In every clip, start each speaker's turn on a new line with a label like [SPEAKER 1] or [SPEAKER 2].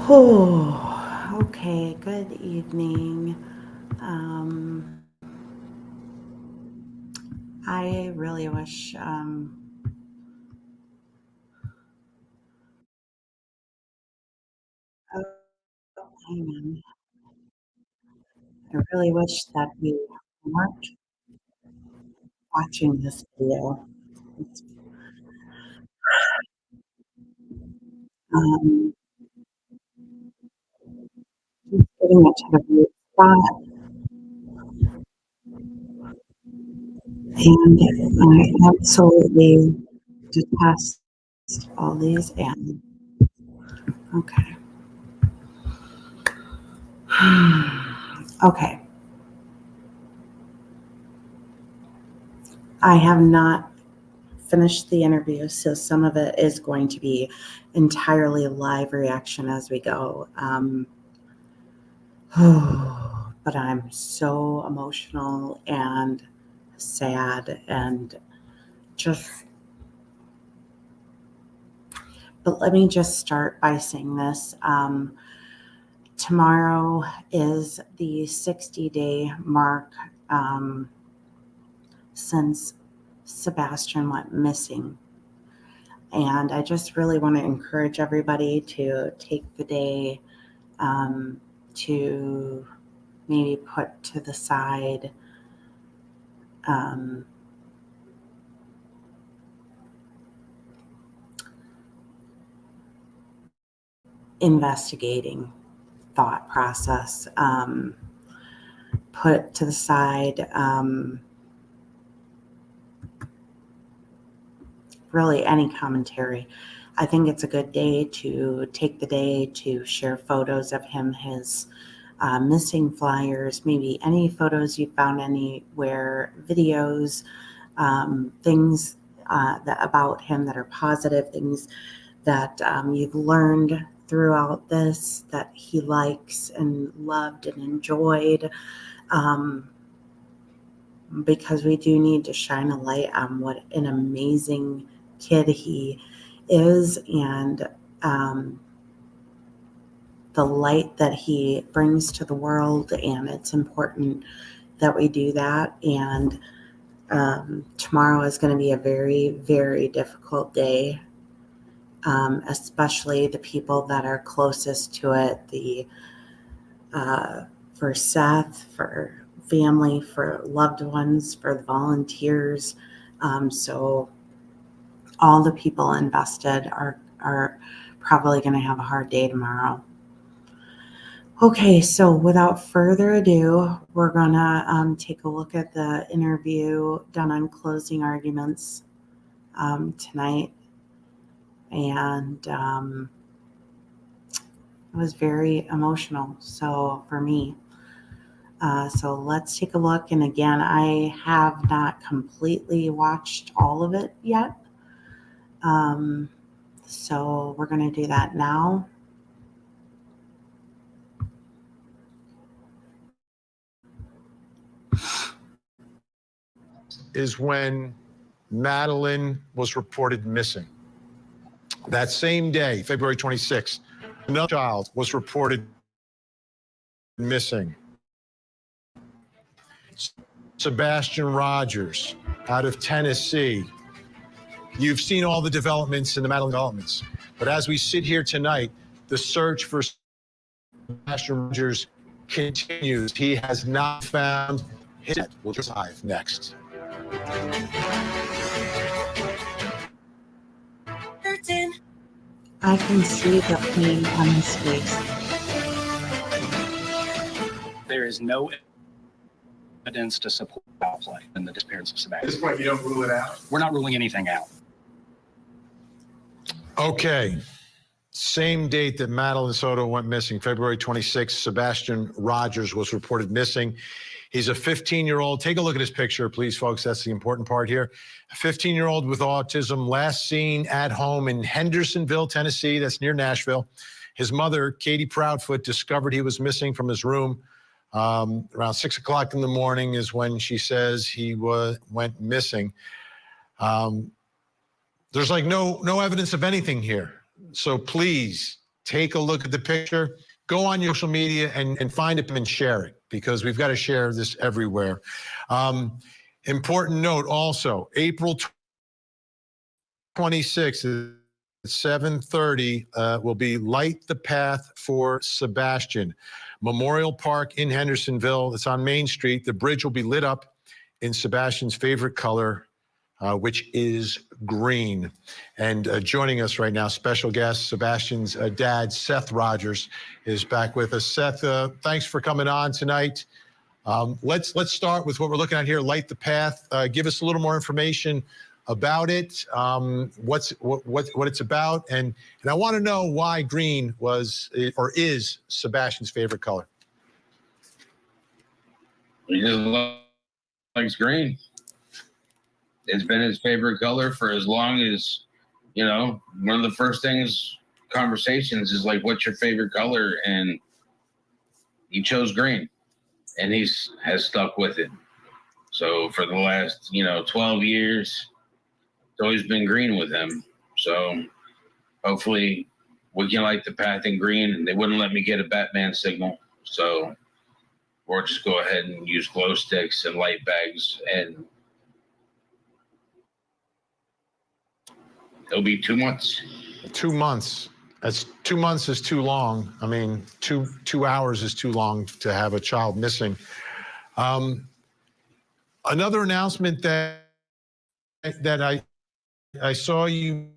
[SPEAKER 1] Oh, okay. Good evening. Um, I really wish. Oh, hang on. I really wish that we weren't watching this video. It's, Um, just getting it to the right spot, and I absolutely detest all these ads. Okay. Okay. I have not finished the interview, so some of it is going to be entirely live reaction as we go. But I'm so emotional and sad and just, but let me just start by saying this. Tomorrow is the 60-day mark since Sebastian went missing. And I just really want to encourage everybody to take the day to maybe put to the side um, investigating thought process, put to the side really any commentary. I think it's a good day to take the day to share photos of him, his missing flyers, maybe any photos you found anywhere, videos, things that about him that are positive, things that you've learned throughout this that he likes and loved and enjoyed. Um, because we do need to shine a light on what an amazing kid he is, and the light that he brings to the world. And it's important that we do that. And tomorrow is going to be a very, very difficult day, especially the people that are closest to it. For Seth, for family, for loved ones, for the volunteers. So all the people invested are probably going to have a hard day tomorrow. Okay, so without further ado, we're going to take a look at the interview done on closing arguments tonight. And it was very emotional. So for me, so let's take a look. And again, I have not completely watched all of it yet. So we're going to do that now.
[SPEAKER 2] Is when Madeline was reported missing. That same day, February 26th, another child was reported missing. Sebastian Rogers out of Tennessee. You've seen all the developments in the Madeline developments. But as we sit here tonight, the search for Sebastian Rogers continues. He has not found his death. We'll dive next.
[SPEAKER 1] I can see the pain on his face.
[SPEAKER 3] There is no evidence to support foul play in the disappearance of Sebastian.
[SPEAKER 4] At this point, you don't rule it out?
[SPEAKER 3] We're not ruling anything out.
[SPEAKER 2] Okay. Same date that Madeline Soto went missing, February 26th, Sebastian Rogers was reported missing. He's a 15-year-old. Take a look at his picture, please, folks. That's the important part here. A 15-year-old with autism, last seen at home in Hendersonville, Tennessee. That's near Nashville. His mother, Katie Proudfoot, discovered he was missing from his room. Around 6 o'clock in the morning is when she says he went missing. There's like no evidence of anything here. So please, take a look at the picture, go on your social media and find it and share it, because we've got to share this everywhere. Important note also, April 26th at 7:30 will be Light the Path for Sebastian. Memorial Park in Hendersonville. It's on Main Street. The bridge will be lit up in Sebastian's favorite color, which is green. And joining us right now, special guest, Sebastian's dad, Seth Rogers, is back with us. Seth, thanks for coming on tonight. Let's start with what we're looking at here, Light the Path. Give us a little more information about it, what it's about, and I want to know why green was or is Sebastian's favorite color.
[SPEAKER 4] He just likes green. It's been his favorite color for as long as, you know, one of the first things, conversations is like, what's your favorite color? And he chose green, and has stuck with it. So for the last, 12 years, it's always been green with him. So hopefully we can light the path in green, and they wouldn't let me get a Batman signal. So we'll just go ahead and use glow sticks and light bags, and it'll be 2 months.
[SPEAKER 2] 2 months. That's 2 months is too long. I mean, two hours is too long to have a child missing. Another announcement that I saw you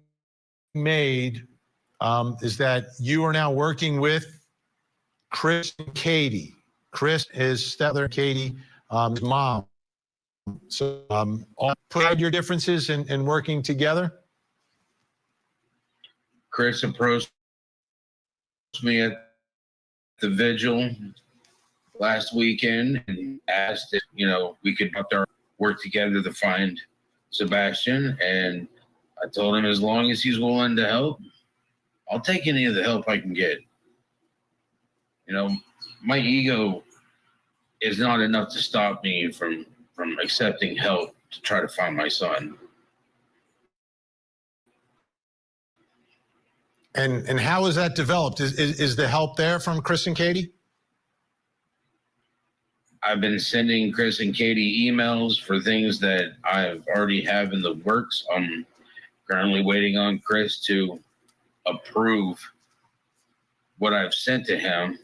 [SPEAKER 2] made is that you are now working with Chris and Katie. Chris is stepmother, Katie, his mom. So put out your differences in working together.
[SPEAKER 4] Chris approached me at the vigil last weekend and asked if, we could work together to find Sebastian. And I told him as long as he's willing to help, I'll take any of the help I can get. My ego is not enough to stop me from accepting help to try to find my son.
[SPEAKER 2] And how is that developed? Is the help there from Chris and Katie?
[SPEAKER 4] I've been sending Chris and Katie emails for things that I already have in the works. I'm currently waiting on Chris to approve what I've sent to him.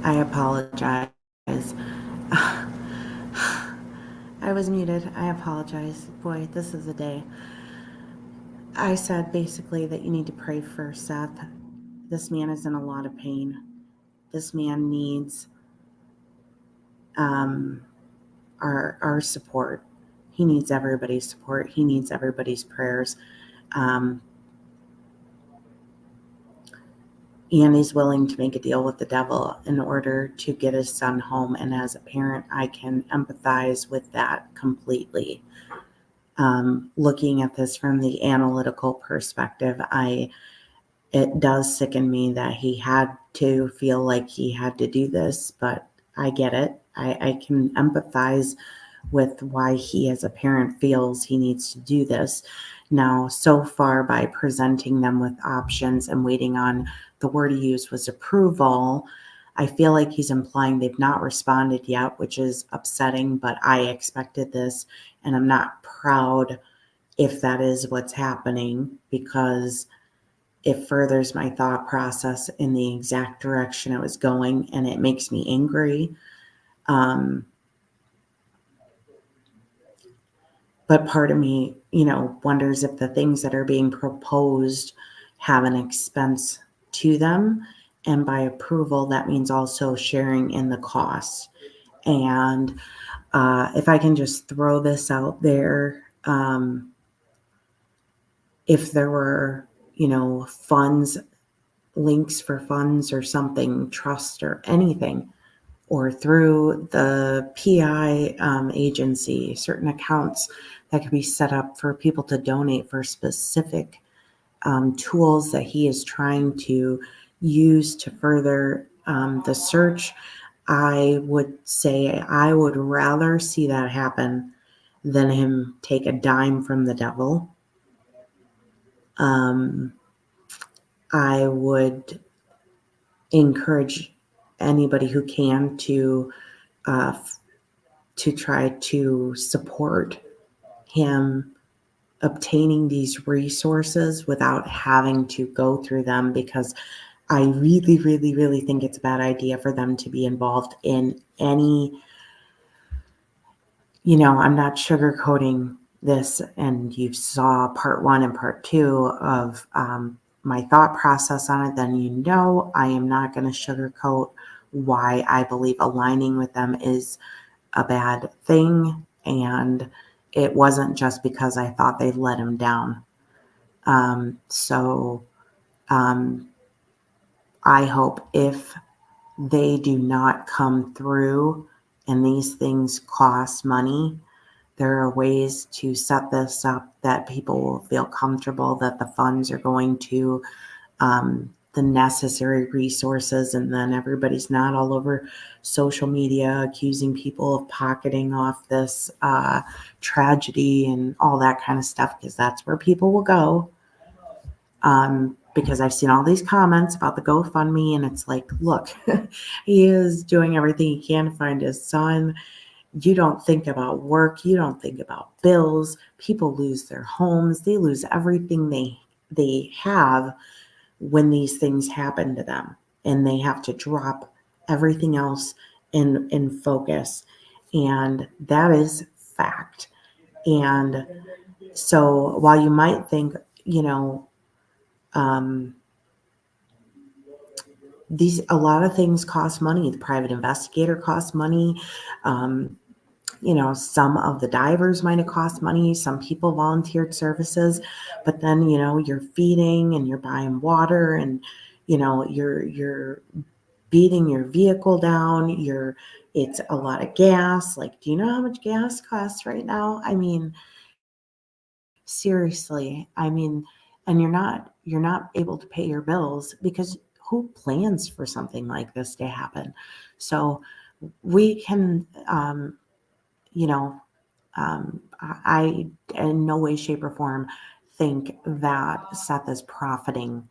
[SPEAKER 1] I apologize. I was muted. I apologize. Boy, this is a day. I said basically that you need to pray for Seth. This man is in a lot of pain. This man needs our support. He needs everybody's support. He needs everybody's prayers. And he's willing to make a deal with the devil in order to get his son home. And as a parent, I can empathize with that completely. Looking at this from the analytical perspective, it does sicken me that he had to feel like he had to do this, but I get it. I can empathize with why he as a parent feels he needs to do this. Now, so far, by presenting them with options and waiting on, the word he used was approval, I feel like he's implying they've not responded yet, which is upsetting, but I expected this, and I'm not proud if that is what's happening, because it furthers my thought process in the exact direction it was going, and it makes me angry. But part of me, wonders if the things that are being proposed have an expense to them. And by approval, that means also sharing in the cost. And if I can just throw this out there, if there were, funds, links for funds or something, trust or anything, or through the PI agency, certain accounts that could be set up for people to donate for specific tools that he is trying to use to further the search, I would say I would rather see that happen than him take a dime from the devil. I would encourage anybody who can to try to support him obtaining these resources without having to go through them, because I really, really, really think it's a bad idea for them to be involved in any, I'm not sugarcoating this, and you saw part 1 and part 2 of my thought process on it, then I am not going to sugarcoat why I believe aligning with them is a bad thing. And it wasn't just because I thought they let him down. I hope if they do not come through and these things cost money, there are ways to set this up that people will feel comfortable that the funds are going to the necessary resources, and then everybody's not all over social media accusing people of pocketing off this tragedy and all that kind of stuff, because that's where people will go. Because I've seen all these comments about the GoFundMe, and it's like, look, he is doing everything he can to find his son. You don't think about work. You don't think about bills. People lose their homes. They lose everything they have when these things happen to them, and they have to drop everything else in focus. And that is fact. And so while you might think, a lot of things cost money. The private investigator costs money. Some of the divers might have cost money. Some people volunteered services, but then, you're feeding and you're buying water, and, you're beating your vehicle down. It's a lot of gas. Like, do you know how much gas costs right now? I mean, seriously, and you're not able to pay your bills, because who plans for something like this to happen? So we can, I in no way, shape, or form think that Seth is profiting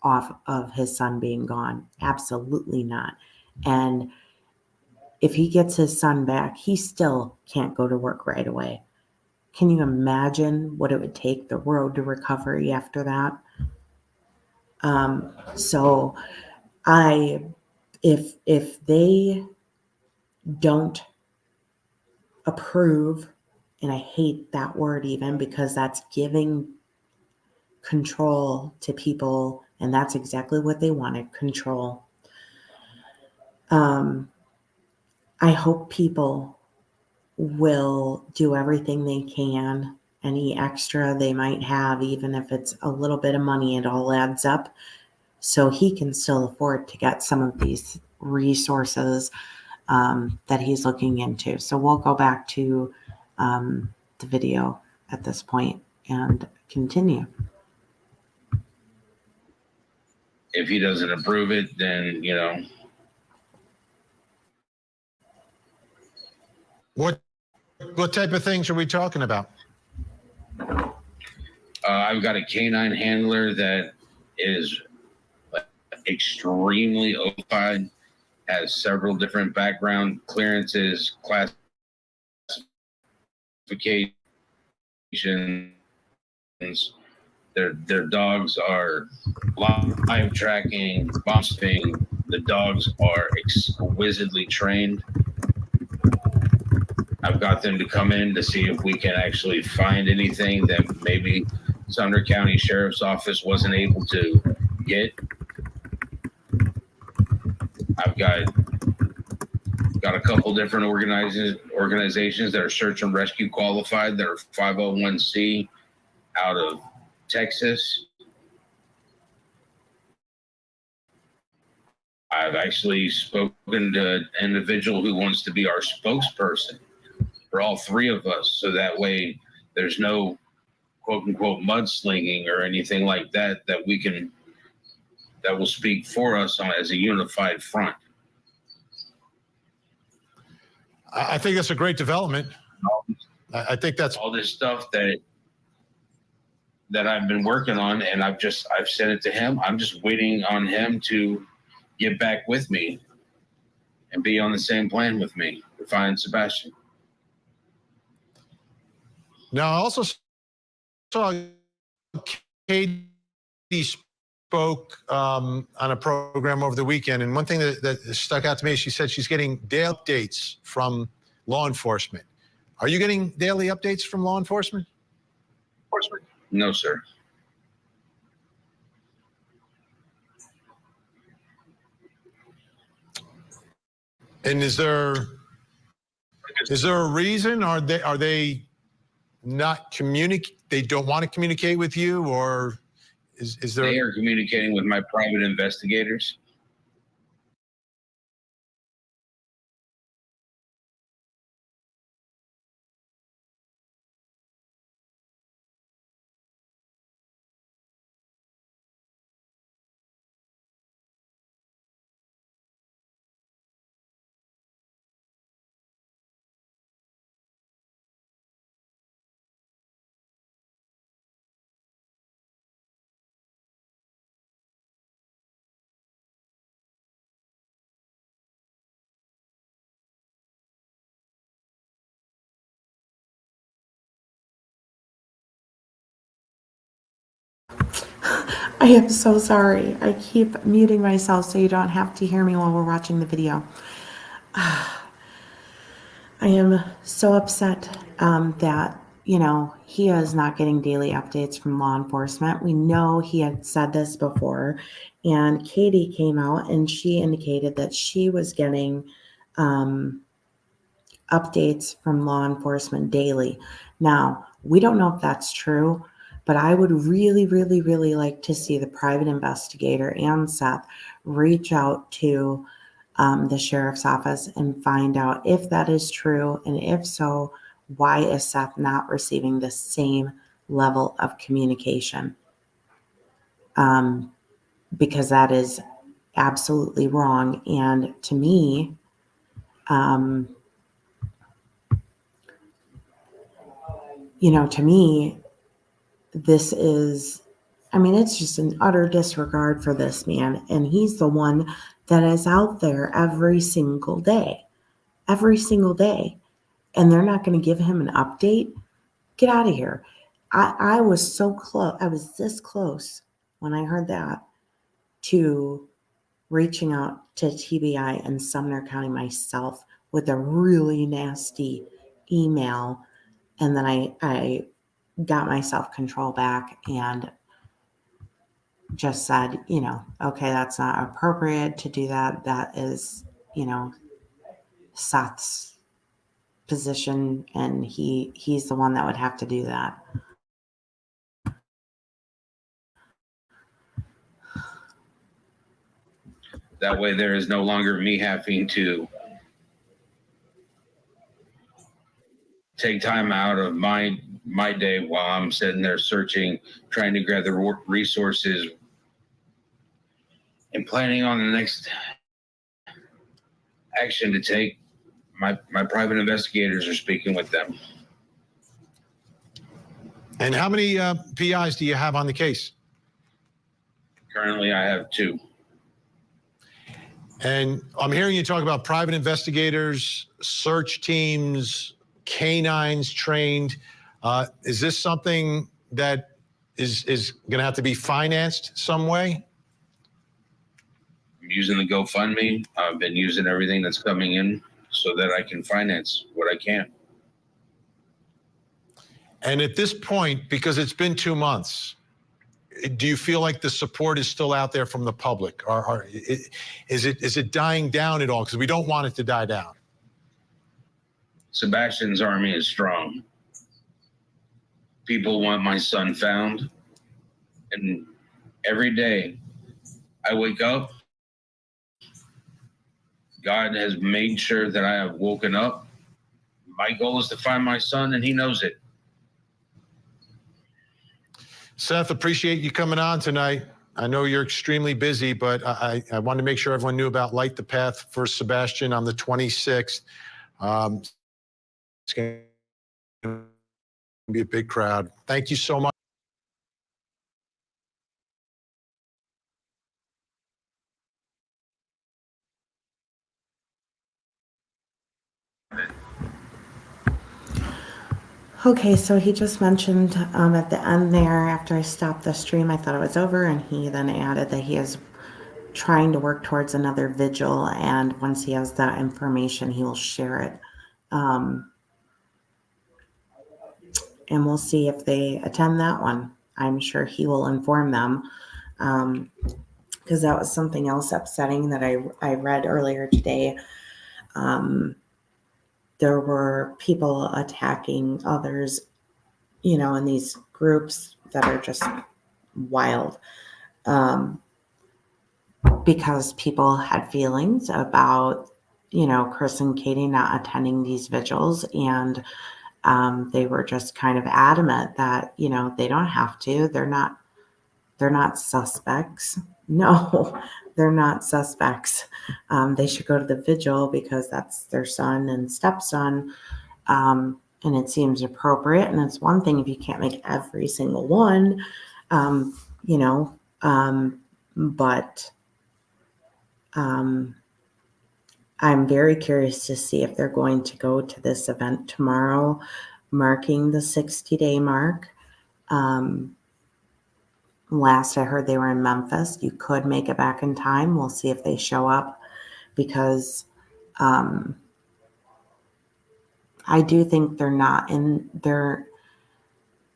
[SPEAKER 1] off of his son being gone. Absolutely not. And if he gets his son back, he still can't go to work right away. Can you imagine what it would take, the road to recovery after that? So if they don't approve, and I hate that word even, because that's giving control to people, and that's exactly what they wanted, control. I hope people will do everything they can. Any extra they might have, even if it's a little bit of money, it all adds up. So he can still afford to get some of these resources that he's looking into. So we'll go back to the video at this point and continue.
[SPEAKER 4] If he doesn't approve it, then, you know.
[SPEAKER 2] What type of things are we talking about?
[SPEAKER 4] I've got a canine handler that is extremely occupied, has several different background clearances, classifications. Their dogs are live tracking, bombing. The dogs are exquisitely trained. I've got them to come in to see if we can actually find anything that maybe Sumner County Sheriff's Office wasn't able to get. I've got a couple different organizations that are search and rescue qualified that are 501c out of Texas. I've actually spoken to an individual who wants to be our spokesperson for all three of us, so that way there's no quote unquote mudslinging or anything like that that will speak for us as a unified front.
[SPEAKER 2] I think that's a great development. I think that's
[SPEAKER 4] all this stuff that I've been working on, and I've sent it to him. I'm just waiting on him to get back with me and be on the same plan with me to find Sebastian.
[SPEAKER 2] Now, I also saw Katie spoke on a program over the weekend, and one thing that stuck out to me, she said she's getting daily updates from law enforcement. Are you getting daily updates from law enforcement?
[SPEAKER 4] No, sir.
[SPEAKER 2] And is there a reason? Are they not they don't want to communicate with you, or is there?
[SPEAKER 4] They are communicating with my private investigators.
[SPEAKER 1] I am so sorry. I keep muting myself so you don't have to hear me while we're watching the video. I am so upset that, he is not getting daily updates from law enforcement. We know he had said this before, and Katie came out and she indicated that she was getting updates from law enforcement daily. Now, we don't know if that's true, but I would really, really, really like to see the private investigator and Seth reach out to the sheriff's office and find out if that is true. And if so, why is Seth not receiving the same level of communication? Because that is absolutely wrong. And to me, this is, it's just an utter disregard for this man. And he's the one that is out there every single day. And they're not going to give him an update. Get out of here. I was so close. I was this close when I heard that to reaching out to TBI in Sumner County myself with a really nasty email. And then I got my self-control back and just said, okay, that's not appropriate to do that. That is, Seth's position, and he's the one that would have to do that.
[SPEAKER 4] That way there is no longer me having to take time out of my day while I'm sitting there searching, trying to gather resources and planning on the next action to take. My private investigators are speaking with them.
[SPEAKER 2] And how many PIs do you have on the case?
[SPEAKER 4] Currently, I have 2.
[SPEAKER 2] And I'm hearing you talk about private investigators, search teams, canines trained. Is this something that is going to have to be financed some way?
[SPEAKER 4] I'm using the GoFundMe. I've been using everything that's coming in so that I can finance what I can.
[SPEAKER 2] And at this point, because it's been 2 months, do you feel like the support is still out there from the public? Or is it dying down at all? Because we don't want it to die down.
[SPEAKER 4] Sebastian's army is strong. People want my son found. And every day I wake up, God has made sure that I have woken up. My goal is to find my son, and he knows it.
[SPEAKER 2] Seth, appreciate you coming on tonight. I know you're extremely busy, but I wanted to make sure everyone knew about Light the Path for Sebastian on the 26th. It's going to be a big crowd. Thank you so much.
[SPEAKER 1] Okay, so he just mentioned at the end there, after I stopped the stream, I thought it was over, and he then added that he is trying to work towards another vigil, and once he has that information, he will share it. And we'll see if they attend that one. I'm sure he will inform them, because that was something else upsetting that I read earlier today. There were people attacking others, in these groups that are just wild, because people had feelings about, Chris and Katie not attending these vigils, and they were just kind of adamant that, they don't have to. They're not suspects. No, they're not suspects. They should go to the vigil because that's their son and stepson. And it seems appropriate. And it's one thing if you can't make every single one, but I'm very curious to see if they're going to go to this event tomorrow, marking the 60-day mark. Last I heard they were in Memphis. You could make it back in time. We'll see if they show up, because I do think they're not in there.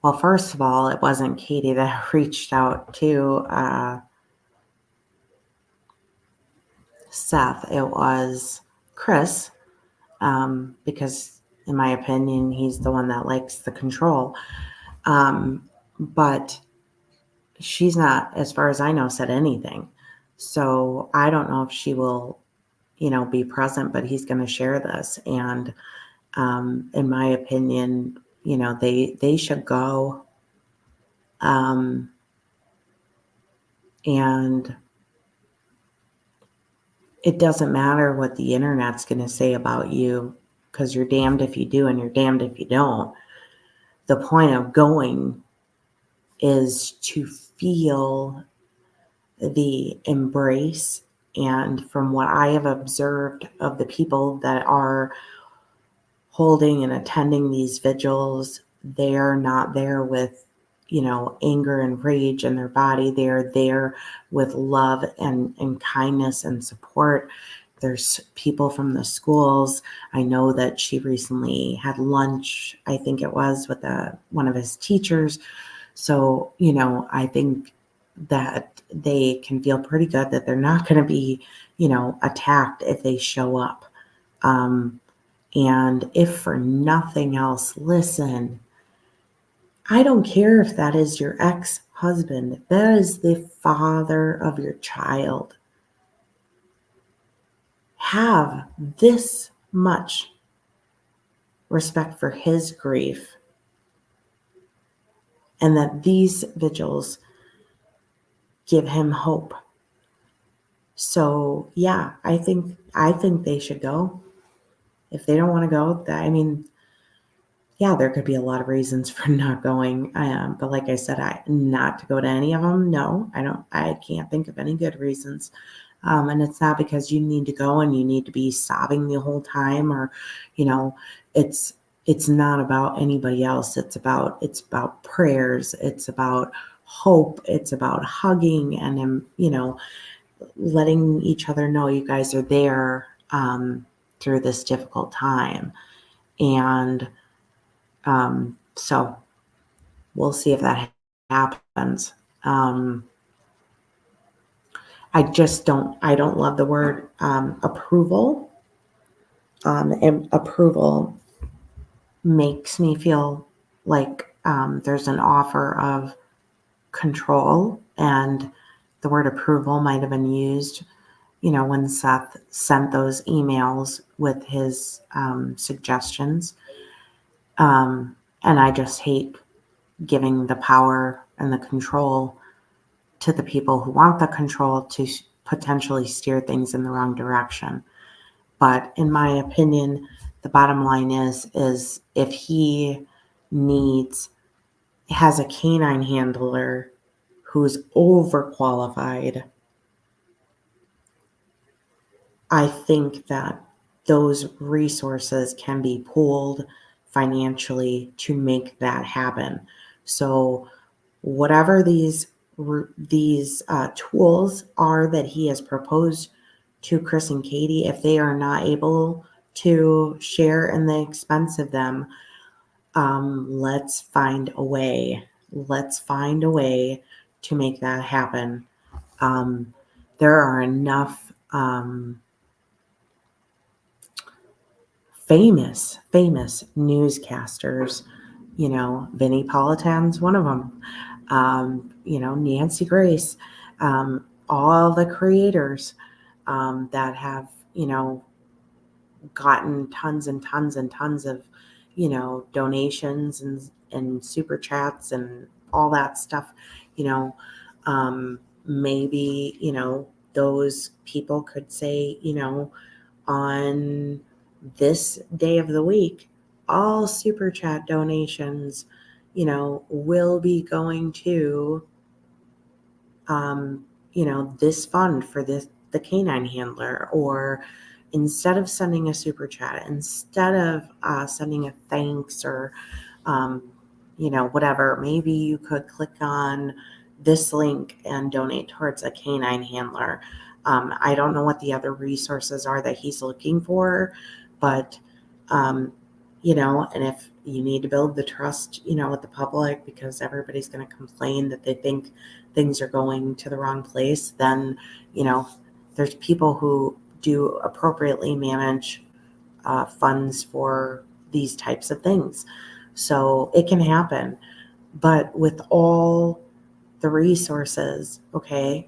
[SPEAKER 1] Well, first of all, it wasn't Katie that reached out to Seth. It was Chris, because in my opinion, he's the one that likes the control. But she's not, as far as I know, said anything. So I don't know if she will, be present, but he's going to share this. And in my opinion, they should go. And it doesn't matter what the internet's going to say about you, because you're damned if you do and you're damned if you don't. The point of going is to feel the embrace. And from what I have observed of the people that are holding and attending these vigils, they are not there with, anger and rage in their body. They are there with love and kindness and support. There's people from the schools. I know that she recently had lunch, I think it was, with one of his teachers. So, I think that they can feel pretty good that they're not going to be, attacked if they show up. And if for nothing else, listen, I don't care if that is your ex-husband. That is the father of your child. Have this much respect for his grief, and that these vigils give him hope. So yeah, I think they should go. If they don't want to go, yeah, there could be a lot of reasons for not going. But like I said, not to go to any of them. No, I don't. I can't think of any good reasons. And it's not because you need to go and you need to be sobbing the whole time, or, it's not about anybody else. It's about prayers. It's about hope. It's about hugging and, letting each other know you guys are there through this difficult time. And so we'll see if that happens. I don't love the word approval. And approval makes me feel like there's an offer of control, and the word approval might have been used, when Seth sent those emails with his suggestions. And I just hate giving the power and the control to the people who want the control to potentially steer things in the wrong direction. But in my opinion, the bottom line is if he has a canine handler who's overqualified, I think that those resources can be pooled financially to make that happen. So whatever these tools are that he has proposed to Chris and Katie, if they are not able to share in the expense of them, let's find a way. Let's find a way to make that happen. There are enough famous newscasters. Vinnie Politan's one of them. Nancy Grace, all the creators that have, gotten tons and tons and tons of, donations and super chats and all that stuff, maybe, those people could say, on this day of the week, all super chat donations, will be going to, this fund for the canine handler. Or instead of sending a super chat, instead of sending a thanks or, whatever, maybe you could click on this link and donate towards a canine handler. I don't know what the other resources are that he's looking for, but, and if you need to build the trust, with the public, because everybody's going to complain that they think things are going to the wrong place, then, there's people who do appropriately manage funds for these types of things. So it can happen. But with all the resources, okay,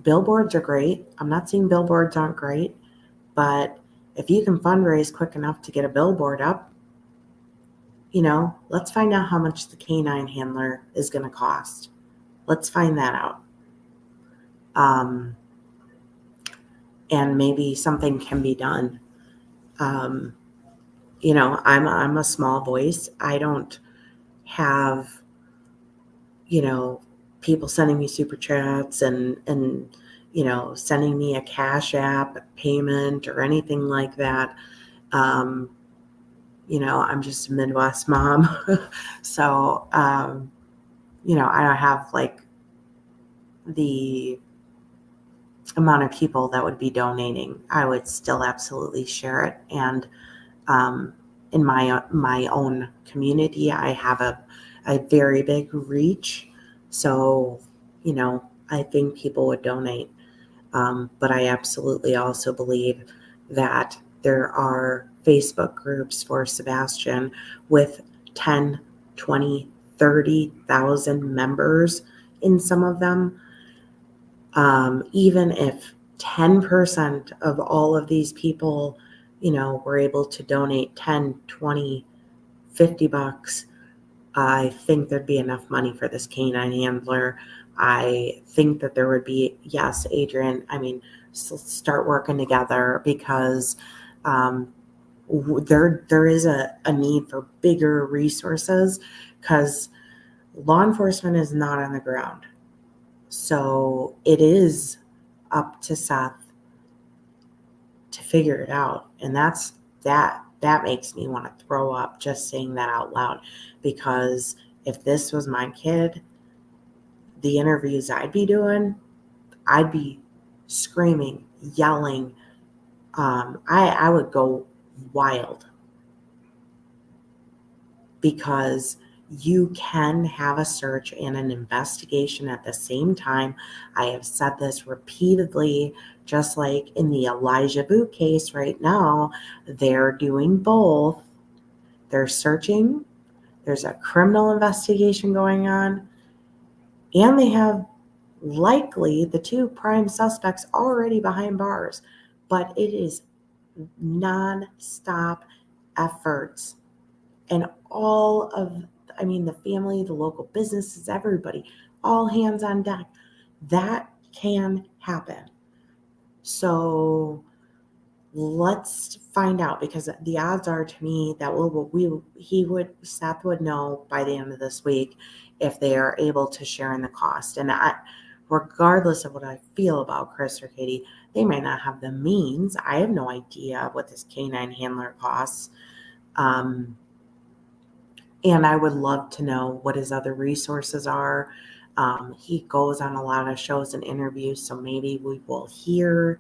[SPEAKER 1] billboards are great. I'm not saying billboards aren't great, but if you can fundraise quick enough to get a billboard up, let's find out how much the canine handler is going to cost. Let's find that out. And maybe something can be done. I'm a small voice. I don't have, people sending me super chats and sending me a Cash App payment or anything like that. I'm just a Midwest mom. So, I don't have like the amount of people that would be donating. I would still absolutely share it. And in my own community, I have a very big reach. So, I think people would donate. But I absolutely also believe that there are Facebook groups for Sebastian with 10, 20, 30,000 members in some of them. Even if 10% of all of these people, were able to donate 10, 20, 50 bucks, I think there'd be enough money for this canine handler. I think that there would be, yes, Adrian, start working together, because there is a need for bigger resources, because law enforcement is not on the ground. So it is up to Seth to figure it out. And that makes me want to throw up just saying that out loud, because if this was my kid, the interviews I'd be doing, I'd be screaming, yelling. I would go wild, because you can have a search and an investigation at the same time. I have said this repeatedly, just like in the Elijah Boot case right now, they're doing both. They're searching, there's a criminal investigation going on, and they have likely the two prime suspects already behind bars. But it is non-stop efforts, and all of, the family, the local businesses, everybody, all hands on deck. That can happen. So let's find out, because the odds are, to me, that Seth would know by the end of this week if they are able to share in the cost. And regardless of what I feel about Chris or Katie, they might not have the means. I have no idea what this canine handler costs. And I would love to know what his other resources are. He goes on a lot of shows and interviews, so maybe we will hear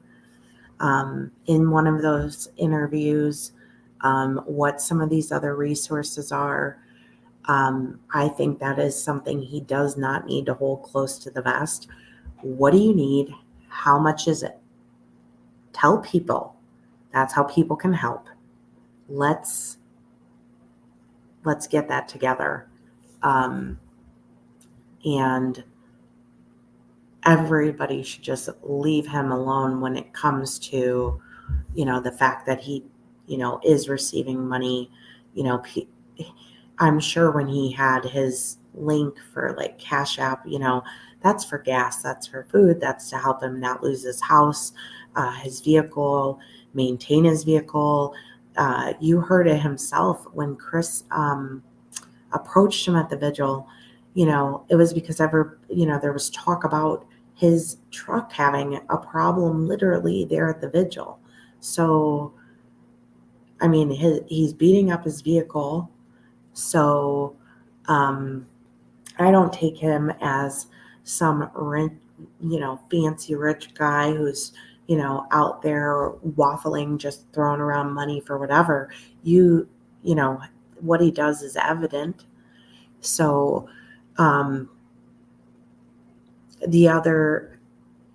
[SPEAKER 1] in one of those interviews what some of these other resources are. I think that is something he does not need to hold close to the vest. What do you need? How much is it? Tell people. That's how people can help. Let's get that together. And everybody should just leave him alone when it comes to, the fact that he, is receiving money. I'm sure when he had his link for like Cash App, that's for gas, that's for food, that's to help him not lose his house, his vehicle, maintain his vehicle. You heard it himself when Chris approached him at the vigil. It was because there was talk about his truck having a problem literally there at the vigil. So, he's beating up his vehicle. So, I don't take him as some rich, fancy rich guy who's, out there waffling, just throwing around money for whatever. What he does is evident. So, the other,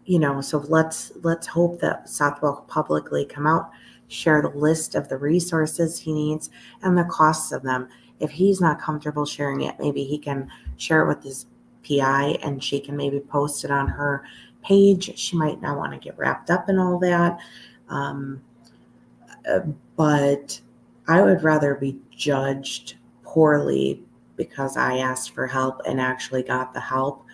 [SPEAKER 1] so let's hope that Seth will publicly come out, share the list of the resources he needs and the costs of them. If he's not comfortable sharing it, maybe he can share it with his PI and she can maybe post it on her page. She might not want to get wrapped up in all that. But I would rather be judged poorly because I asked for help and actually got the help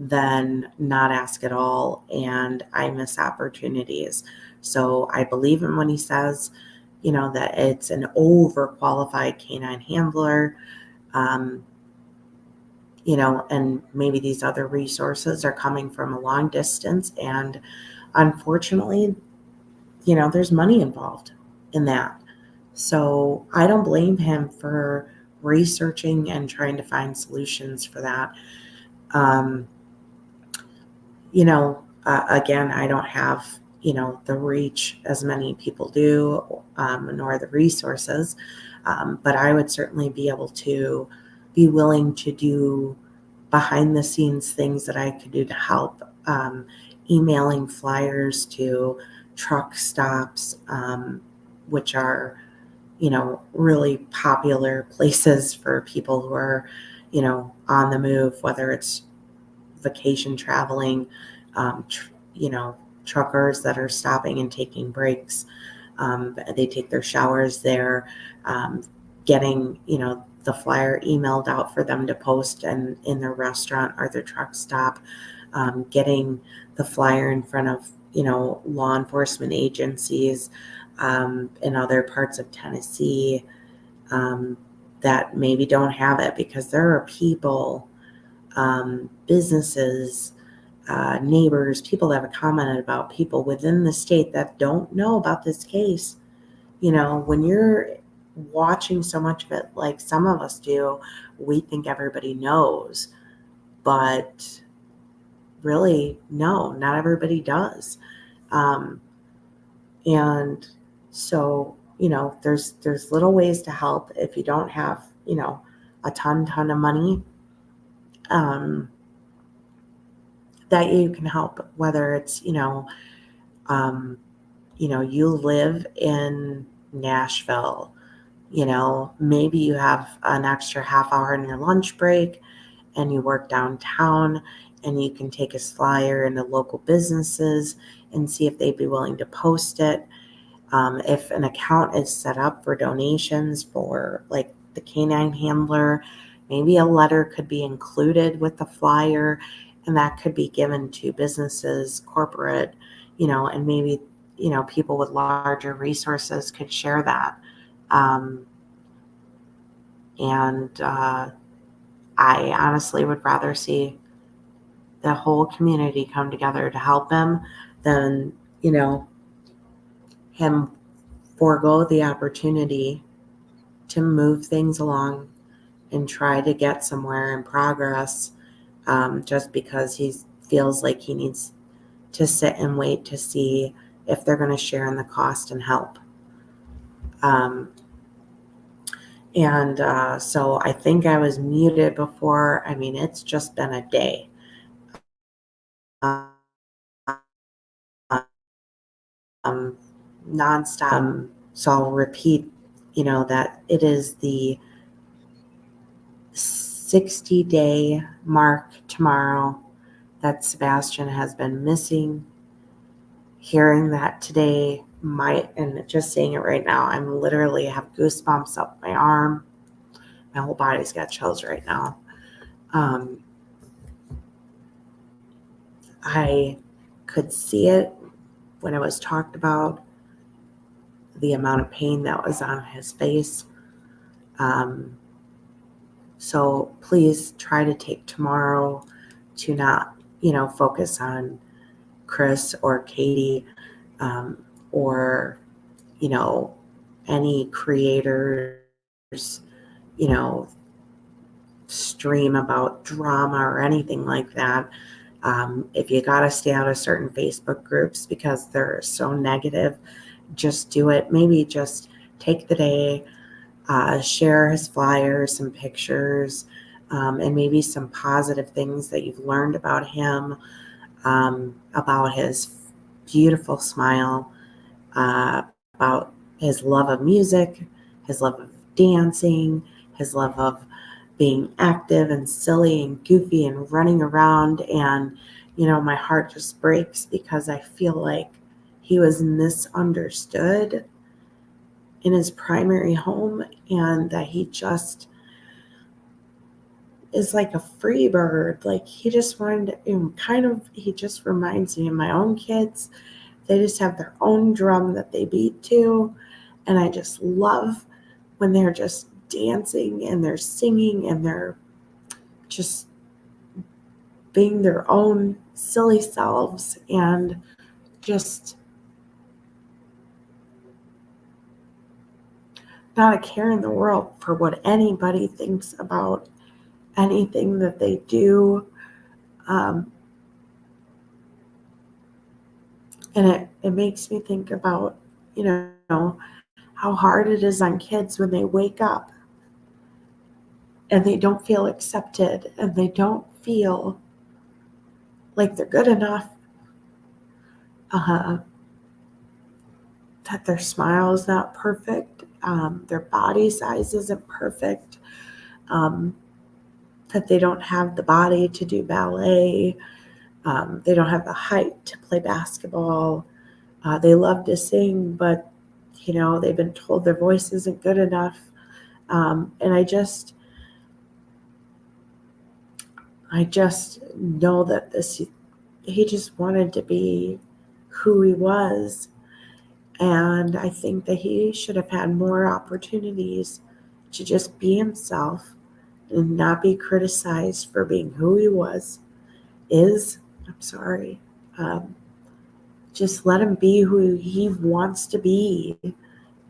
[SPEAKER 1] than not ask at all and I miss opportunities. So I believe him when he says, that it's an overqualified canine handler, and maybe these other resources are coming from a long distance. And unfortunately, there's money involved in that. So I don't blame him for researching and trying to find solutions for that. Again, I don't have, the reach as many people do, nor the resources. But I would certainly be able to, be willing to do behind the scenes things that I could do to help. Emailing flyers to truck stops, which are, really popular places for people who are, on the move, whether it's vacation traveling, truckers that are stopping and taking breaks. They take their showers there, getting, the flyer emailed out for them to post in their restaurant or their truck stop, getting the flyer in front of, law enforcement agencies in other parts of Tennessee that maybe don't have it, because there are people, businesses, neighbors, people that have commented about people within the state that don't know about this case. When you're watching so much of it, like some of us do, we think everybody knows, but really, no, not everybody does. And so, there's little ways to help if you don't have, a ton of money, that you can help, whether it's, you live in Nashville, maybe you have an extra half hour in your lunch break and you work downtown, and you can take a flyer into local businesses and see if they'd be willing to post it. If an account is set up for donations for like the canine handler, maybe a letter could be included with the flyer, and that could be given to businesses, corporate, and maybe, people with larger resources could share that. I honestly would rather see the whole community come together to help him than, him forego the opportunity to move things along and try to get somewhere in progress, just because he feels like he needs to sit and wait to see if they're going to share in the cost and help. So I think I was muted before. I mean, it's just been a day. Nonstop. So I'll repeat, that it is the 60-day mark tomorrow that Sebastian has been missing. Hearing that today and just saying it right now, I'm literally have goosebumps up my arm. My whole body's got chills right now. I could see it when it was talked about, the amount of pain that was on his face. So please try to take tomorrow to not, focus on Chris or Katie, or, any creators, stream about drama or anything like that. If you got to stay out of certain Facebook groups because they're so negative, just do it. Maybe just take the day, share his flyers, some pictures, and maybe some positive things that you've learned about him, about his beautiful smile, about his love of music, his love of dancing, his love of being active and silly and goofy and running around. And, my heart just breaks because I feel like he was misunderstood in his primary home, and that he just is like a free bird. Like he just wanted to, he just reminds me of my own kids. They just have their own drum that they beat to. And I just love when they're just dancing and they're singing and they're just being their own silly selves, and just not a care in the world for what anybody thinks about anything that they do. And it makes me think about, how hard it is on kids when they wake up and they don't feel accepted, and they don't feel like they're good enough, that their smile is not perfect, their body size isn't perfect, that they don't have the body to do ballet, they don't have the height to play basketball, they love to sing, but they've been told their voice isn't good enough, and I just know that he just wanted to be who he was. And I think that he should have had more opportunities to just be himself and not be criticized for being who he I'm sorry. Just let him be who he wants to be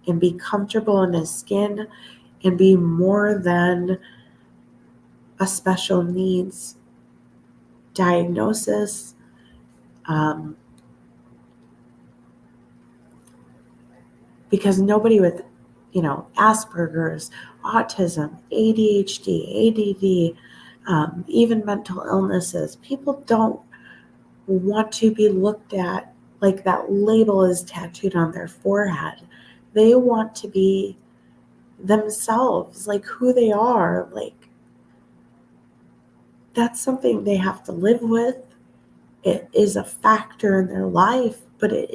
[SPEAKER 1] and be comfortable in his skin and be more than a special needs diagnosis. Because nobody with, Asperger's, autism, ADHD, ADD, even mental illnesses, people don't want to be looked at like that label is tattooed on their forehead. They want to be themselves, like who they are. Like, that's something they have to live with. It is a factor in their life, but it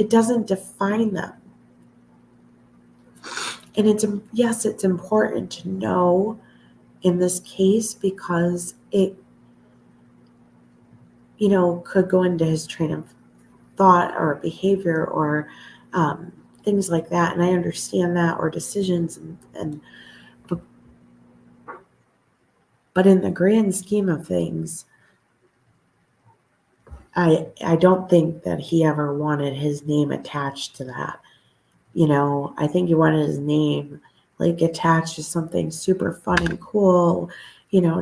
[SPEAKER 1] doesn't define them. And it's important to know in this case because it, could go into his train of thought or behavior or things like that. And I understand that, or decisions but in the grand scheme of things, I don't think that he ever wanted his name attached to that. I think he wanted his name like attached to something super fun and cool,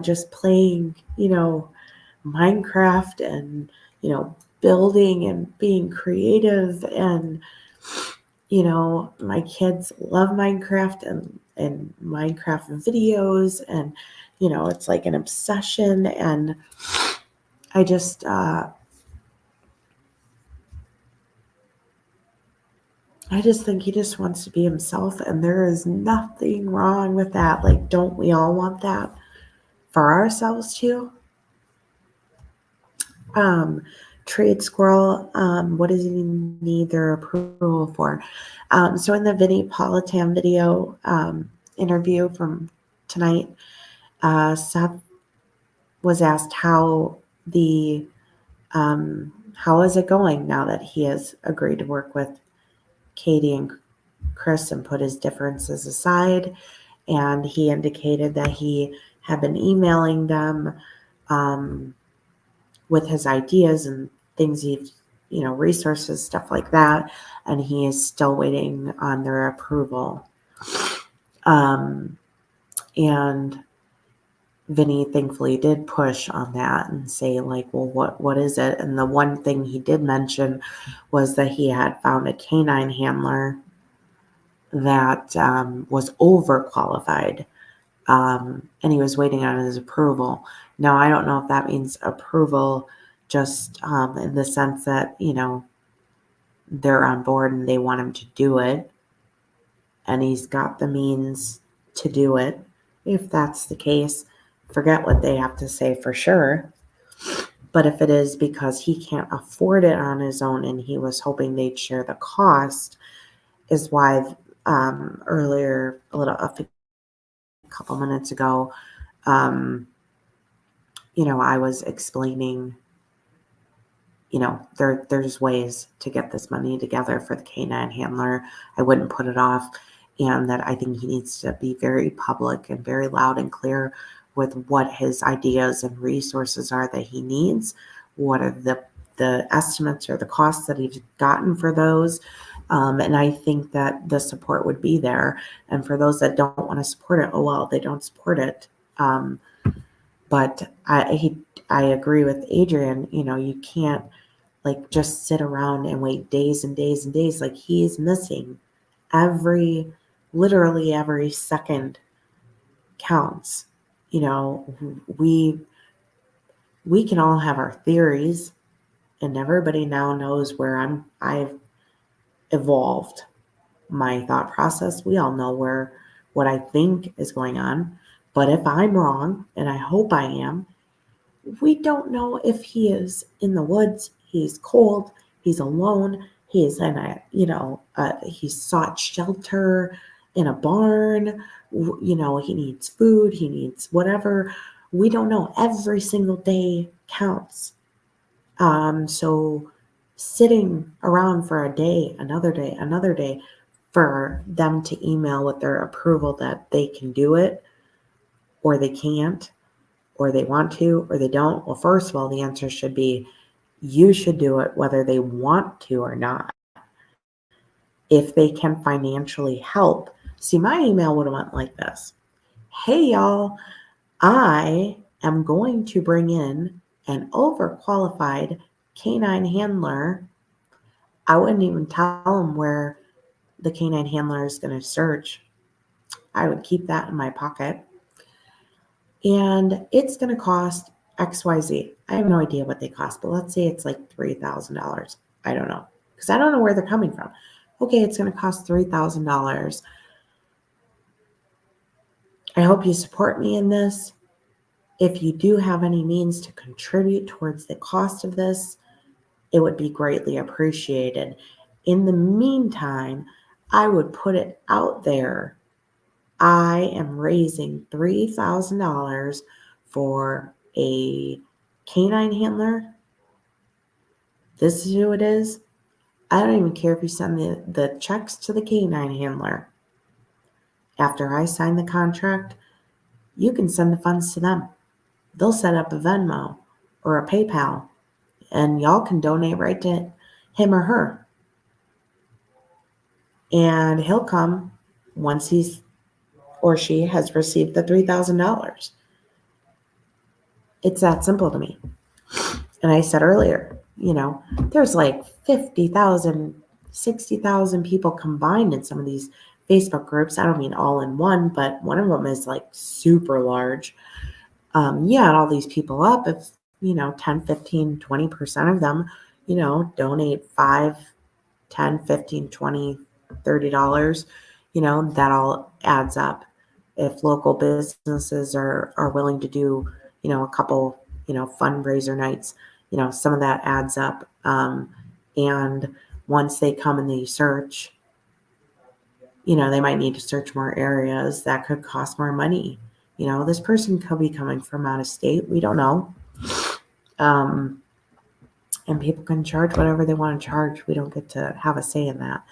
[SPEAKER 1] just playing, Minecraft and, building and being creative. And, my kids love Minecraft and Minecraft videos. And, it's like an obsession. And I just, think he just wants to be himself, and there is nothing wrong with that. Like, don't we all want that for ourselves too? Trade Squirrel, what does he need their approval for? So in the Vinnie Politan video interview from tonight, Seth was asked how is it going now that he has agreed to work with Katie and Chris and put his differences aside. And he indicated that he had been emailing them with his ideas and things resources, stuff like that. And he is still waiting on their approval. And Vinnie thankfully did push on that and say, like, well, what is it? And the one thing he did mention was that he had found a canine handler that was overqualified, and he was waiting on his approval. Now, I don't know if that means approval just in the sense that, they're on board and they want him to do it, and he's got the means to do it. If that's the case, forget what they have to say for sure. But if it is because he can't afford it on his own and he was hoping they'd share the cost, is why earlier, a couple minutes ago, I was explaining, there's ways to get this money together for the canine handler. I wouldn't put it off, and that I think he needs to be very public and very loud and clear with what his ideas and resources are that he needs, what are the estimates or the costs that he's gotten for those. And I think that the support would be there. And for those that don't want to support it, oh well, they don't support it. But I agree with Adrian. You can't like just sit around and wait days and days and days. Like, he's missing every literally every second counts. You know, we can all have our theories, and everybody now knows where I've evolved my thought process. We all know what I think is going on. But if I'm wrong, and I hope I am, we don't know if he is in the woods, he's cold, he's alone, he's in he sought shelter in a barn, he needs food, he needs whatever. We don't know. Every single day counts. So sitting around for a day, another day, for them to email with their approval that they can do it, or they can't, or they want to, or they don't. Well, first of all, the answer should be you should do it whether they want to or not. If they can financially help. See, my email would have went like this. Hey, y'all, I am going to bring in an overqualified canine handler. I wouldn't even tell them where the canine handler is going to search. I would keep that in my pocket. And it's going to cost XYZ. I have no idea what they cost, but let's say it's like $3,000. I don't know, because I don't know where they're coming from. Okay, it's going to cost $3,000. I hope you support me in this. If you do have any means to contribute towards the cost of this, it would be greatly appreciated. In the meantime, I would put it out there. I am raising $3,000 for a canine handler. This is who it is. I don't even care if you send the checks to the canine handler. After I sign the contract, you can send the funds to them. They'll set up a Venmo or a PayPal, and y'all can donate right to him or her. And he'll come once he's or she has received the $3,000. It's that simple to me. And I said earlier, there's like 50,000, 60,000 people combined in some of these Facebook groups. I don't mean all in one, but one of them is like super large. And all these people up, if, 10, 15, 20% of them, donate 5, 10, 15, 20, $30, that all adds up. If local businesses are willing to do, a couple, fundraiser nights, some of that adds up. And once they come and they search, they might need to search more areas. That could cost more money. This person could be coming from out of state. We don't know. And people can charge whatever they want to charge. We don't get to have a say in that.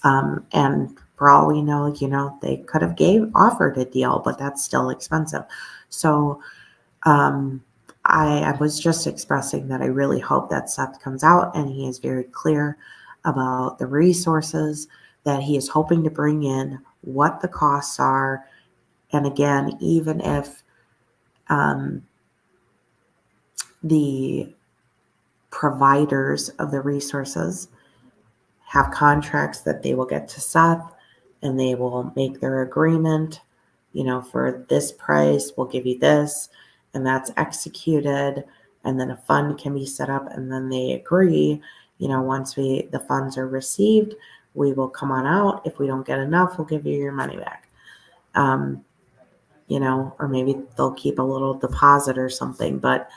[SPEAKER 1] And for all we know, they could have offered a deal, but that's still expensive. So I was just expressing that I really hope that Seth comes out and he is very clear about the resources that he is hoping to bring in, what the costs are. And again, even if the providers of the resources have contracts that they will get to Seth and they will make their agreement, for this price, we'll give you this, and that's executed, and then a fund can be set up, and then they agree, once the funds are received, we will come on out. If we don't get enough, we'll give you your money back. Or maybe they'll keep a little deposit or something, but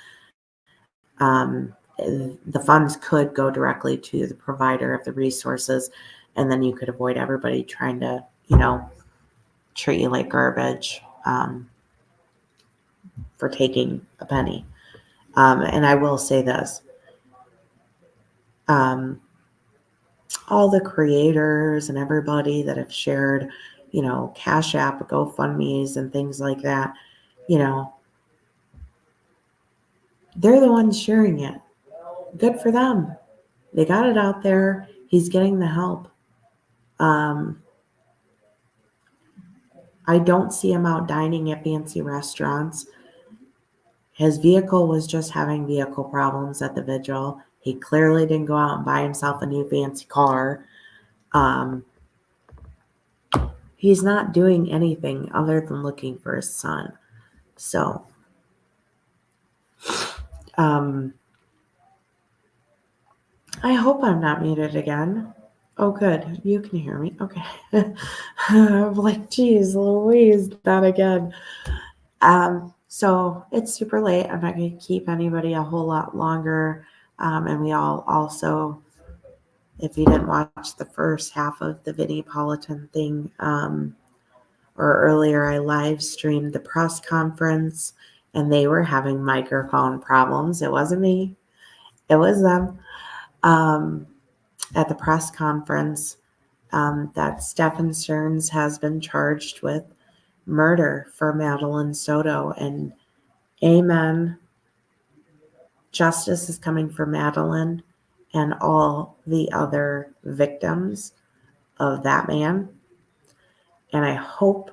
[SPEAKER 1] the funds could go directly to the provider of the resources, and then you could avoid everybody trying to, treat you like garbage for taking a penny. And I will say this. All the creators and everybody that have shared, Cash App, GoFundMes, and things like that, they're the ones sharing it. Good for them. They got it out there. He's getting the help. I don't see him out dining at fancy restaurants. His vehicle was just having vehicle problems at the vigil. He clearly didn't go out and buy himself a new fancy car. he's not doing anything other than looking for his son. So, I hope I'm not muted again. Oh, good. You can hear me. Okay. I'm like, geez, Louise, not again. So it's super late. I'm not going to keep anybody a whole lot longer. And we all also, if you didn't watch the first half of the Vinnie Politan thing, or earlier, I live streamed the press conference and they were having microphone problems. It wasn't me, it was them. At the press conference, that Stephen Stearns has been charged with murder for Madeline Soto, and amen. Justice is coming for Madeline and all the other victims of that man. And I hope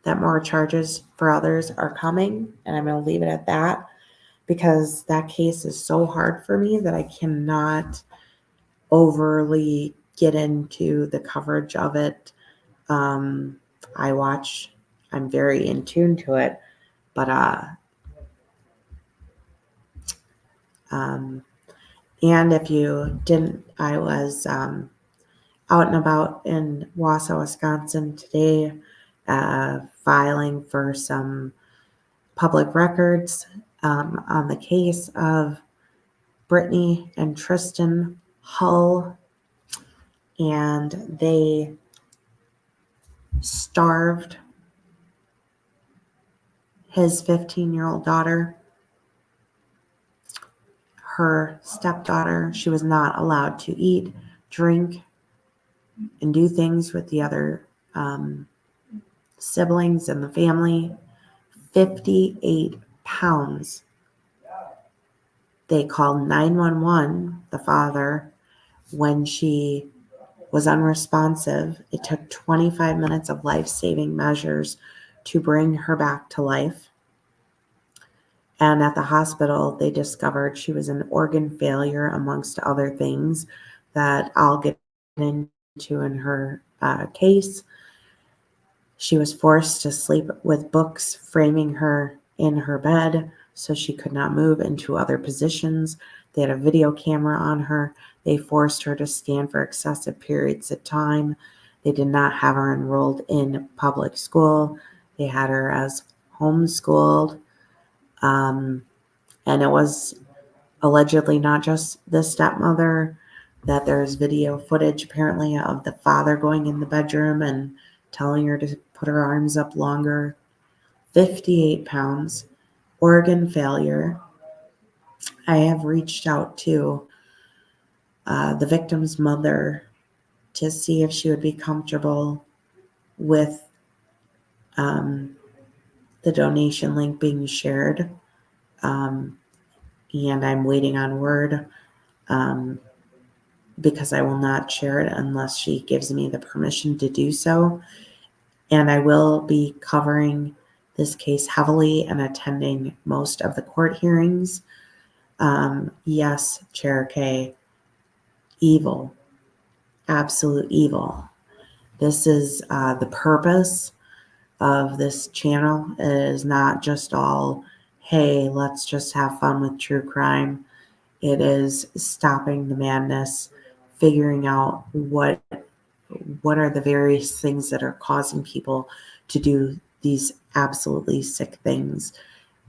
[SPEAKER 1] that more charges for others are coming. And I'm going to leave it at that, because that case is so hard for me that I cannot overly get into the coverage of it. I'm very in tune to it, but and if you didn't, I was out and about in Wausau, Wisconsin today, filing for some public records on the case of Brittany and Tristan Hull, and they starved his 15-year-old daughter, her stepdaughter. She was not allowed to eat, drink, and do things with the other siblings in the family. 58 pounds. They called 911, the father, when she was unresponsive. It took 25 minutes of life-saving measures to bring her back to life. And at the hospital, they discovered she was an organ failure, amongst other things that I'll get into in her case. She was forced to sleep with books framing her in her bed so she could not move into other positions. They had a video camera on her. They forced her to stand for excessive periods of time. They did not have her enrolled in public school. They had her as homeschooled. And it was allegedly not just the stepmother, that there's video footage apparently of the father going in the bedroom and telling her to put her arms up longer. 58 pounds, organ failure. I have reached out to the victim's mother to see if she would be comfortable with the donation link being shared. And I'm waiting on word because I will not share it unless she gives me the permission to do so. And I will be covering this case heavily and attending most of the court hearings. Yes, Chair K, evil, absolute evil. This is the purpose of this channel. It is not just all, hey, let's just have fun with true crime. It is stopping the madness, figuring out what are the various things that are causing people to do these absolutely sick things.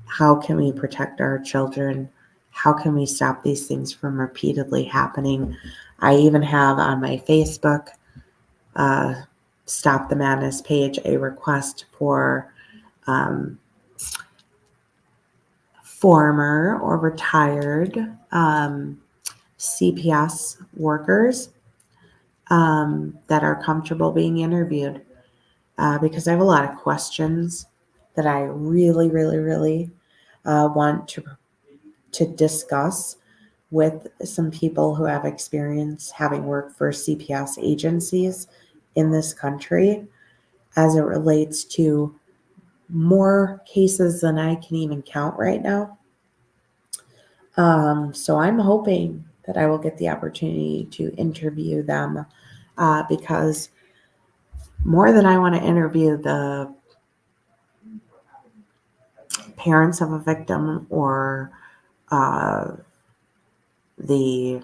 [SPEAKER 1] How can we protect our children? How can we stop these things from repeatedly happening? I even have on my Facebook Stop the Madness page a request for former or retired CPS workers that are comfortable being interviewed, because I have a lot of questions that I really want to discuss with some people who have experience having worked for CPS agencies in this country, as it relates to more cases than I can even count right now. So I'm hoping that I will get the opportunity to interview them, because more than I want to interview the parents of a victim or the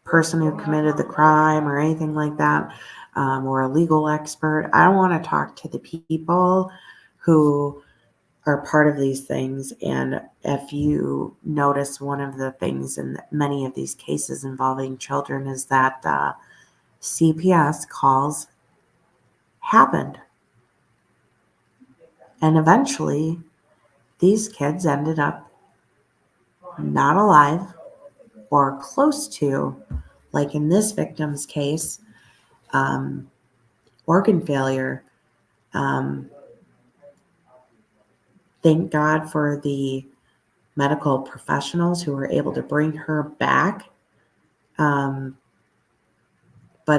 [SPEAKER 1] person who committed the crime or anything like that, or a legal expert. I want to talk to the people who are part of these things. And if you notice, one of the things in many of these cases involving children is that CPS calls happened. And eventually, these kids ended up not alive or close to, like in this victim's case, organ failure. Thank God for the medical professionals who were able to bring her back. But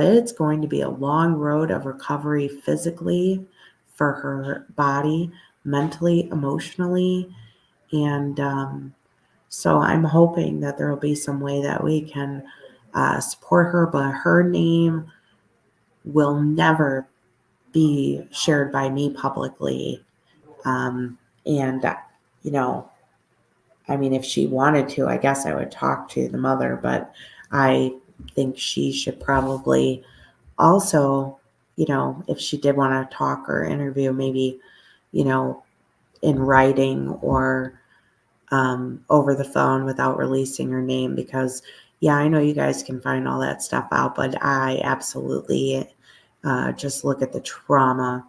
[SPEAKER 1] it's going to be a long road of recovery physically for her body, mentally, emotionally. And so I'm hoping that there will be some way that we can support her, but her name will never be shared by me publicly. You know, I mean, if she wanted to, I guess I would talk to the mother, but I think she should probably also, you know, if she did want to talk or interview, maybe, you know, in writing or over the phone without releasing her name, because yeah, I know you guys can find all that stuff out, but I absolutely just look at the trauma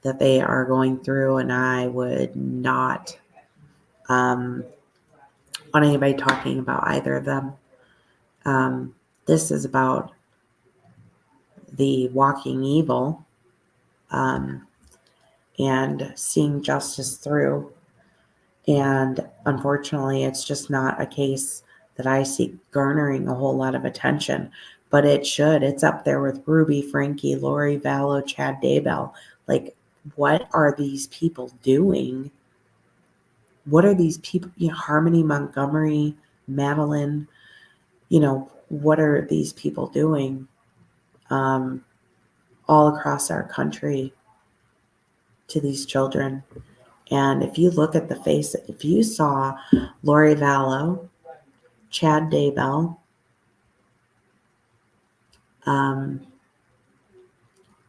[SPEAKER 1] that they are going through, and I would not want anybody talking about either of them. This is about the walking evil and seeing justice through. And unfortunately, it's just not a case that I see garnering a whole lot of attention, but it should. It's up there with Ruby Frankie, Lori Vallow, Chad Daybell. Like, what are these people doing? What are these people, you know, Harmony Montgomery, Madeline, you know, what are these people doing all across our country to these children? And if you look at the face, if you saw Lori Vallow, Chad Daybell,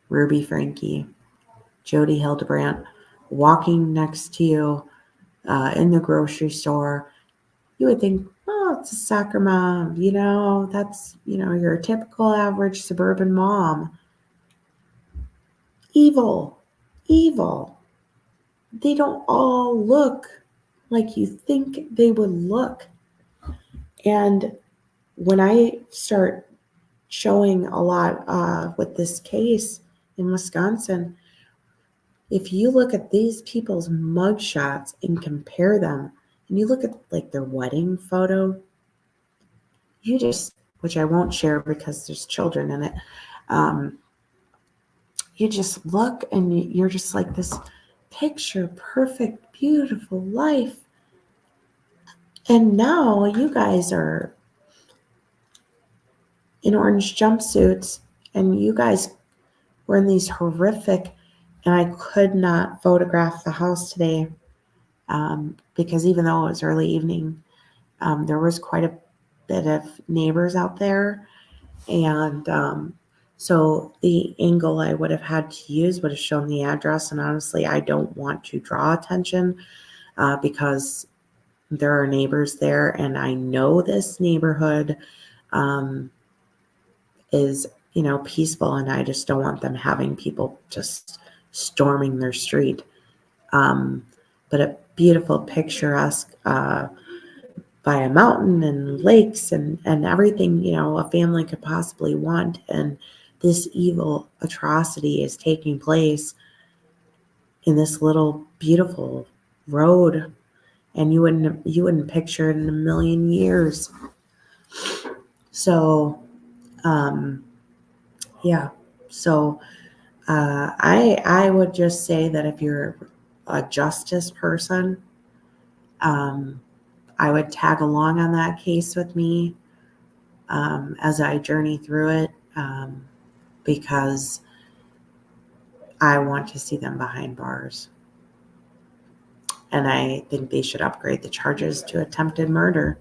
[SPEAKER 1] Ruby Frankie, Jody Hildebrandt walking next to you in the grocery store, you would think, oh, it's a soccer mom. You know, that's, you know, your typical average suburban mom. Evil, evil. They don't all look like you think they would look. And when I start showing a lot with this case in Wisconsin, if you look at these people's mugshots and compare them, and you look at like their wedding photo, you just, which I won't share because there's children in it, you just look and you're just like, this picture perfect, beautiful life. And now you guys are in orange jumpsuits, and you guys were in these horrific, and I could not photograph the house today because even though it was early evening, there was quite a bit of neighbors out there. And so the angle I would have had to use would have shown the address. And honestly, I don't want to draw attention because there are neighbors there. And I know this neighborhood is, you know, peaceful. And I just don't want them having people just storming their street. But a beautiful, picturesque by a mountain and lakes and everything, you know, a family could possibly want. And this evil atrocity is taking place in this little beautiful road, and you wouldn't picture it in a million years. So yeah, so I would just say that if you're a justice person, I would tag along on that case with me as I journey through it, because I want to see them behind bars. And I think they should upgrade the charges to attempted murder,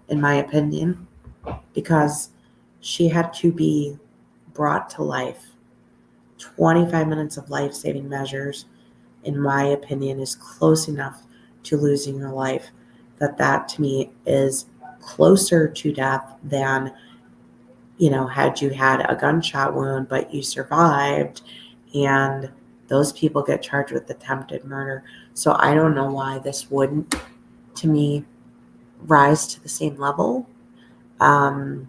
[SPEAKER 1] in my opinion, because she had to be brought to life. 25 minutes of life-saving measures, in my opinion, is close enough to losing your life that to me is closer to death than, had you had a gunshot wound but you survived, and those people get charged with attempted murder. So I don't know why this wouldn't, to me, rise to the same level, but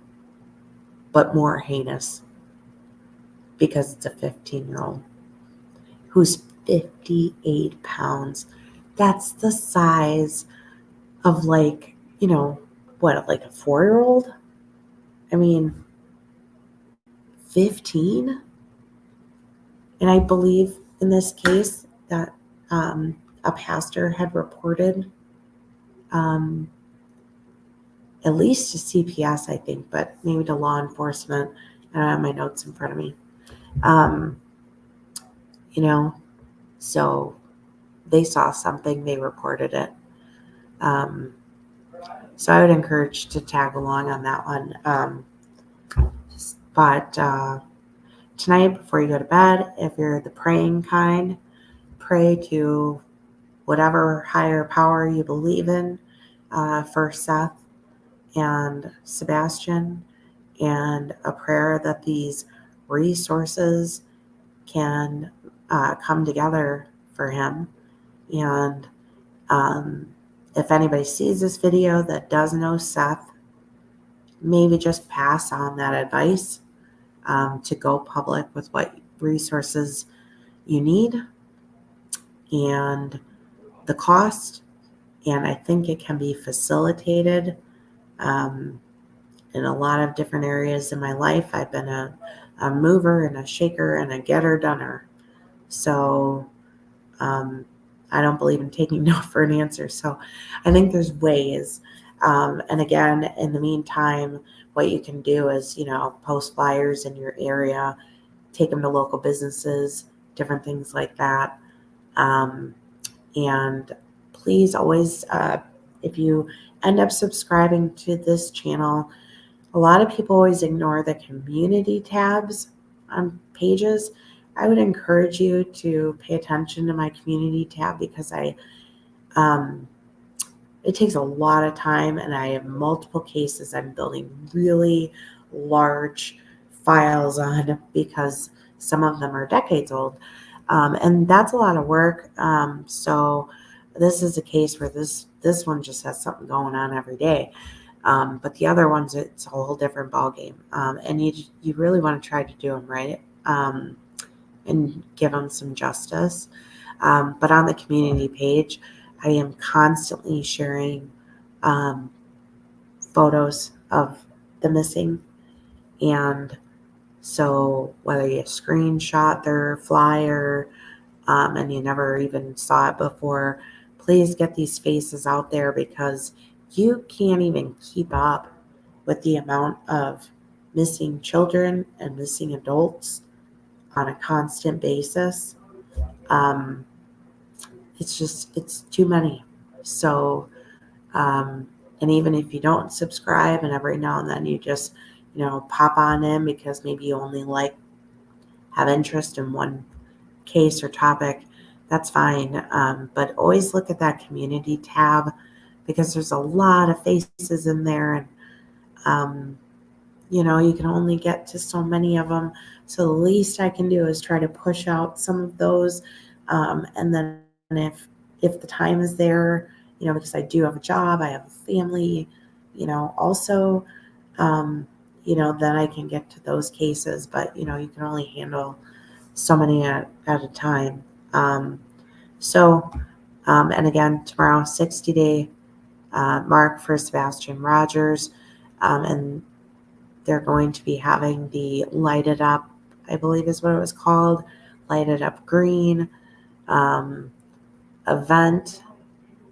[SPEAKER 1] more heinous, because it's a 15-year-old who's 58 pounds. That's the size of, like, like a 4-year-old? I mean, 15? And I believe in this case that a pastor had reported at least to CPS, I think, but maybe to law enforcement. I don't have my notes in front of me. So they saw something, they reported it. So I would encourage to tag along on that one. But tonight, before you go to bed, if you're the praying kind, pray to whatever higher power you believe in, for Seth and Sebastian, and a prayer that these resources can come together for him. And if anybody sees this video that does know Seth, maybe just pass on that advice to go public with what resources you need and the cost. And I think it can be facilitated in a lot of different areas in my life. I've been a mover and a shaker and a getter-doner. So I don't believe in taking no for an answer. So I think there's ways. And again, in the meantime, what you can do is, post flyers in your area, take them to local businesses, different things like that. And please always, if you end up subscribing to this channel, a lot of people always ignore the community tabs on pages. I would encourage you to pay attention to my community tab, because it takes a lot of time, and I have multiple cases I'm building really large files on, because some of them are decades old. And that's a lot of work. So this is a case where this one just has something going on every day. But the other ones, it's a whole different ballgame. And you really want to try to do them right, and give them some justice. But on the community page, I am constantly sharing photos of the missing. And so whether you screenshot their flyer and you never even saw it before, please get these faces out there, because you can't even keep up with the amount of missing children and missing adults on a constant basis. It's too many. So, and even if you don't subscribe and every now and then you just, pop on in because maybe you only have interest in one case or topic, that's fine. But always look at that community tab, because there's a lot of faces in there, and you can only get to so many of them. So the least I can do is try to push out some of those, and then if the time is there, because I do have a job, I have a family, also, then I can get to those cases. But you can only handle so many at a time. And again, tomorrow, 60-day mark for Sebastian Rogers, and they're going to be having the Light It Up, I believe is what it was called, Light It Up Green event.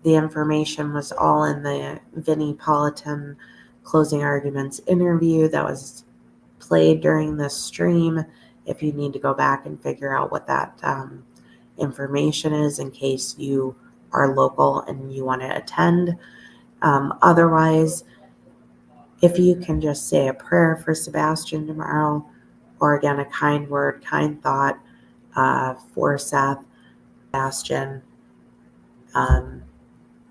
[SPEAKER 1] The information was all in the Vinnie Politan closing arguments interview that was played during the stream if you need to go back and figure out what that information is in case you are local and you want to attend. Otherwise, if you can just say a prayer for Sebastian tomorrow, or again, a kind word, kind thought for Seth, Sebastian,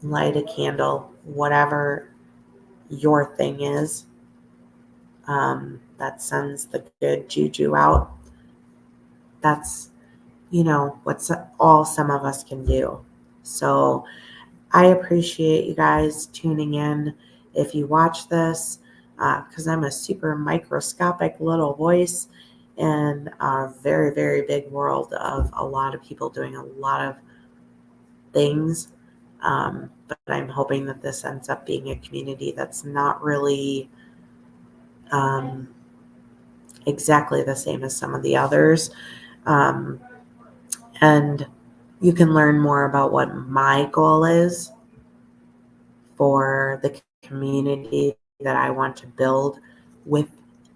[SPEAKER 1] light a candle, whatever your thing is, that sends the good juju out. That's, what's all some of us can do. So I appreciate you guys tuning in. If you watch this, because I'm a super microscopic little voice in a very, very big world of a lot of people doing a lot of things. But I'm hoping that this ends up being a community that's not really exactly the same as some of the others. And you can learn more about what my goal is for the community that I want to build with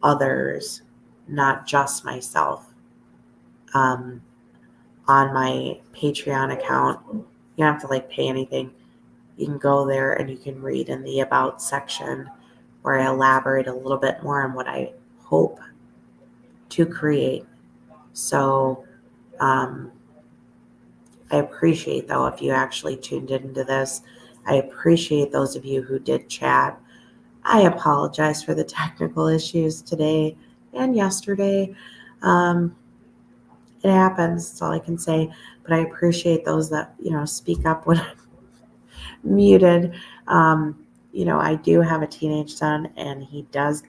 [SPEAKER 1] others, not just myself. On my Patreon account, you don't have to pay anything. You can go there and you can read in the About section where I elaborate a little bit more on what I hope to create. So I appreciate, though, if you actually tuned into this. I appreciate those of you who did chat. I apologize for the technical issues today and yesterday. It happens, that's all I can say. But I appreciate those that, speak up when I'm muted. I do have a teenage son, and he does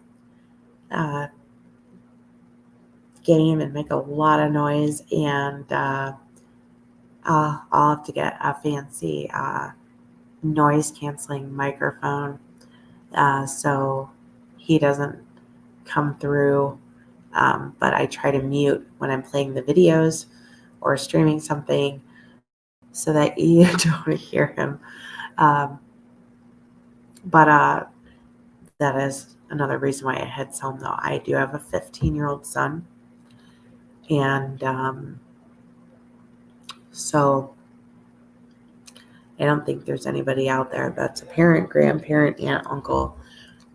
[SPEAKER 1] game and make a lot of noise, and I'll have to get a fancy noise canceling microphone so he doesn't come through, but I try to mute when I'm playing the videos or streaming something so that you don't hear him. But that is another reason why I head home, though. I do have a 15-year-old son, and so I don't think there's anybody out there that's a parent, grandparent, aunt, uncle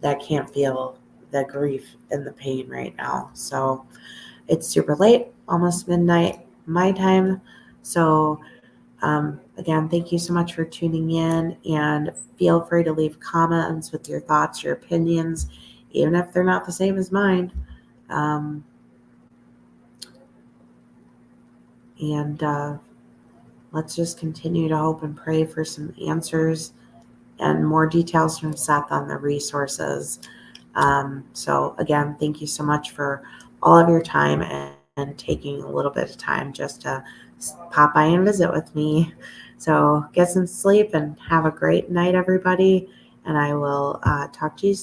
[SPEAKER 1] that can't feel the grief and the pain right now. So it's super late, almost midnight my time. So again, thank you so much for tuning in, and feel free to leave comments with your thoughts, your opinions, even if they're not the same as mine. And let's just continue to hope and pray for some answers and more details from Seth on the resources. So again, thank you so much for all of your time and taking a little bit of time just to pop by and visit with me. So get some sleep and have a great night, everybody. And I will talk to you soon.